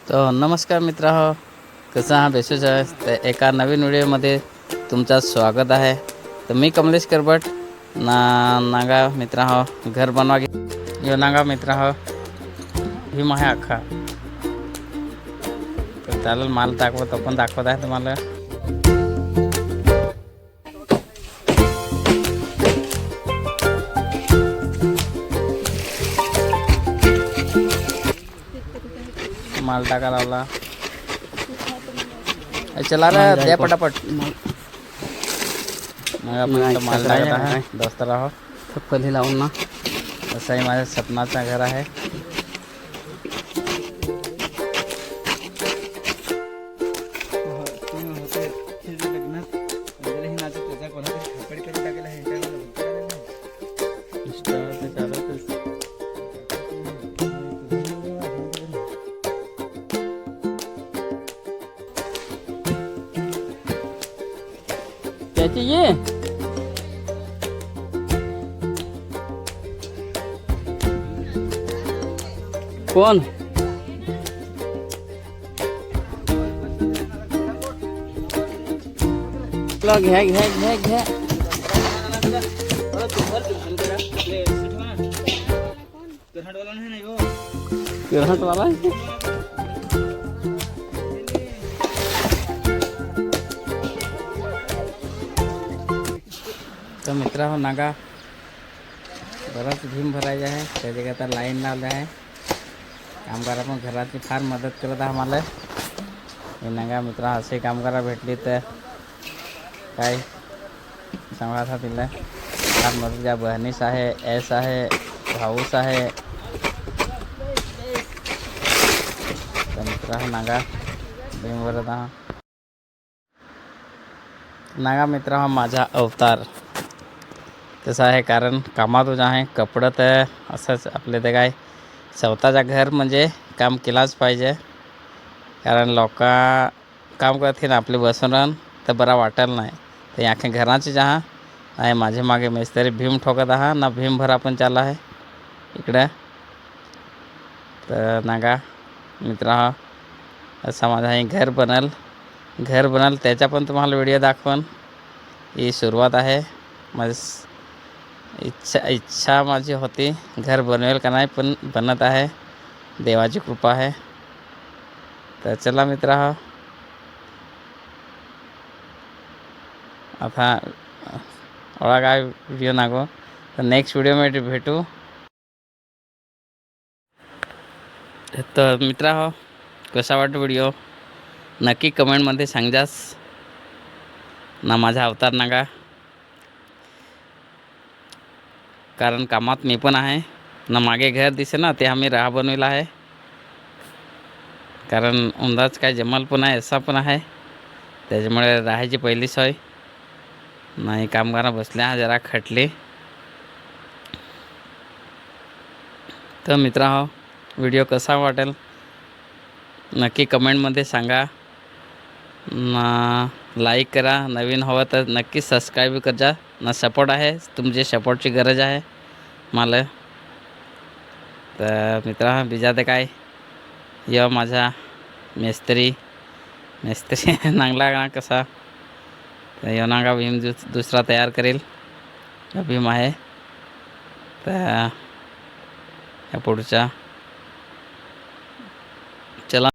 तर नमस्कार मित्रांनो, कसं हा बेसूच आहे. तर एका नवीन व्हिडिओमध्ये तुमचं स्वागत आहे. तर मी कमलेश करबट नागा मित्रांनो घर बनवा यो नागा मित्रांनो भीम आहे अख्खा. तर चालेल माल दाखवत आपण दाखवत आहे तुम्हाला. माल टाका लावला. चला रे द्या पटापट. मग आपण माल टाकत आहे दोस्त राहो. चप्पल लावून ना. असंही माझ्या स्वप्नाचं घर आहे. त्याची ये कोण घ्या घ्या घ्या घ्या. किरहटवाला तर मित्रांनो नागा बराच भीम भरायचे आहे. त्याच्याकरता लाईन लावले आहे. कामगार पण घराची फार मदत करत आहे आम्हाला. हे नागा मित्र असे कामगार भेटली तर काय सांगा था तिला फार मदत. ज्या बहिणीस आहे, एस आहे, भाऊस आहे. तर मित्रांनो नागा भीम भरत हा. नागा मित्रांनो माझा अवतार तसं आहे. कारण कामातच आहे. कपडं तर असंच आपले ते काय स्वतःचं घर म्हणजे काम केलाच पाहिजे. कारण लोक काम करतील आपले बसून राहून तर बरा वाटेल नाही. तर याखे घराचे जहा आहे माझे मागे मिस्त्री भीम ठोकत आहा ना. भीम भर आपण चालला आहे इकडं. तर नागा मित्र असं माझा हे घर बनल त्याचा पण तुम्हाला व्हिडिओ दाखवून. ही सुरुवात आहे. माझी इच्छा माझी होती घर बनवेल का नाही, पण बनत आहे. देवाची कृपा आहे. तर चला मित्र आता एवढा काय व्हिडिओ नागो. तर नेक्स्ट व्हिडिओमध्ये भेटू. तर मित्र कसा वाटतो व्हिडिओ नक्की कमेंटमध्ये सांगास ना. माझा अवतार नागा. कारण कामात मी पण आहे ना. मागे घर दिसे ना ते आम्ही राहा बनवलेला आहे. कारण अंदाज काय जमाल पण आहे असा पण आहे. त्याच्यामुळे राहायची पहिली सोय नाही. कामगार बसल्या जरा खटले. तर मित्रांनो व्हिडिओ कसा वाटेल नक्की कमेंटमध्ये सांगा ना. लाईक करा. नवीन हवं तर नक्की सबस्क्राईब करा ना. सपोर्ट आहे, तुमचे सपोर्टची गरज आहे मला. तर मित्रांनो बिजा ते काय यो माझा मिस्त्री नांगला ना कसा. तर यो नागा भीम दुसरा तयार करेल. भीम आहे तर या पुढच्या